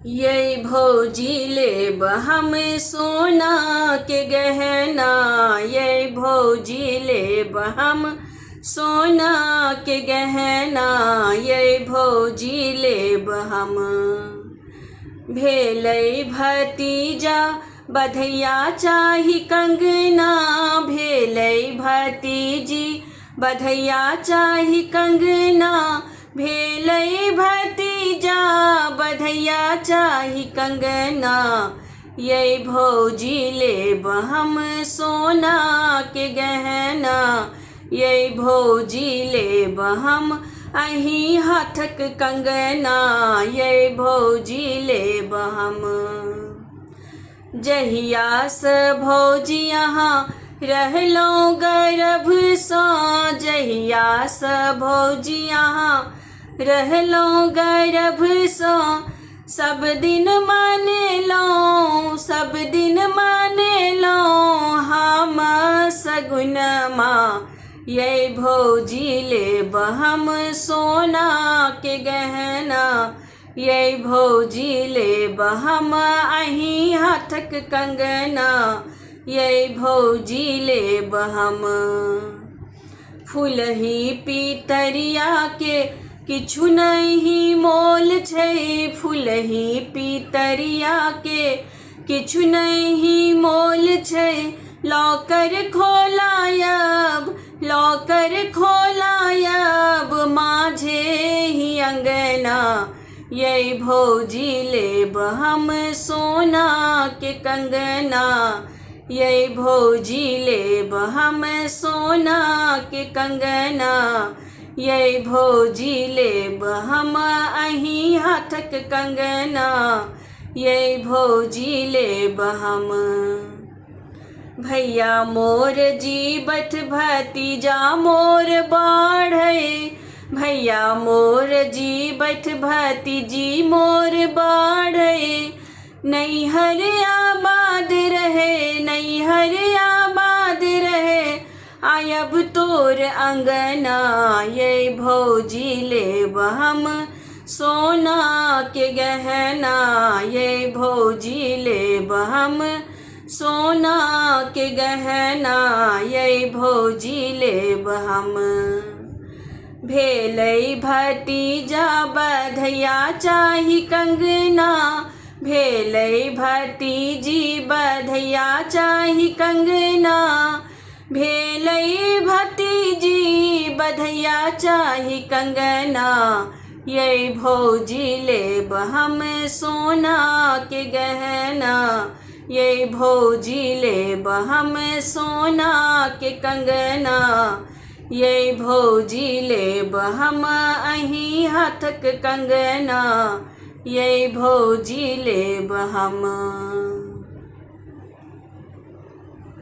ये भौजी लेब हम सोना के गहना, ये भौजी लेब हम सोना के गहना, ये भौजी लेब हम। भेलै भतीजा बधैया चाही कंगना, भेलै भतीजी बधैया चाही कंगना, भेलै भतीजा बधैया चाही कंगना, ये भौजी लेब हम सोना के गहना, ये भौजी लेब हम अहीं हाथक कंगना, ये भौजी लेब हम। जहिया से भौजी यहाँ रहलहुँ गर्भसँ, जहिया से भौजी यहाँ रहलहुँ गर्भसँ, सब दिन मानेलहुँ, सब दिन मानेलहुँ हम सगुनमा, ये भौजी लेब हम सोना के गहना, ये भौजी लेब हम अहीं हाथक कंगना, ये भौजी लेब हम। फुलही पितरिया के किछु नहीं मोल छै, फुलही पितरिया के किछु नहीं मोल छै, लॉकर खोलायब, लॉकर खोलायब माझे ही अंगना, ये भौजी लेब हम सोना के कंगना, ये भौजी लेब हम सोना के कंगना, ये भौजी लेब हम अहीं हाथक कंगना, ये भौजी लेब हम। भैया मोर जीबत भतीजा मोर बाढ़ै, भैया मोर जीबत भतीजी मोर बाढ़ै, नैहर आबाद रहे, नैहर आबाद रहे, आयब तोर अंगना, ये भौजी लेब हम सोना के गहना, ये भौजी लेब हम सोना के गहना, ये भौजी लेब हम। भेलै भतीजा बधैया चाही कंगना, भेलै भतीजी बधैया चाही कंगना, भेलै भतीजी बधैया चाही कंगना, ये भौजी लेब हम सोना के गहना, ये भौजी लेब हम सोना के कंगना, ये भौजी लेब हम अहीं हाथक कंगना, ये भौजी लेब हम।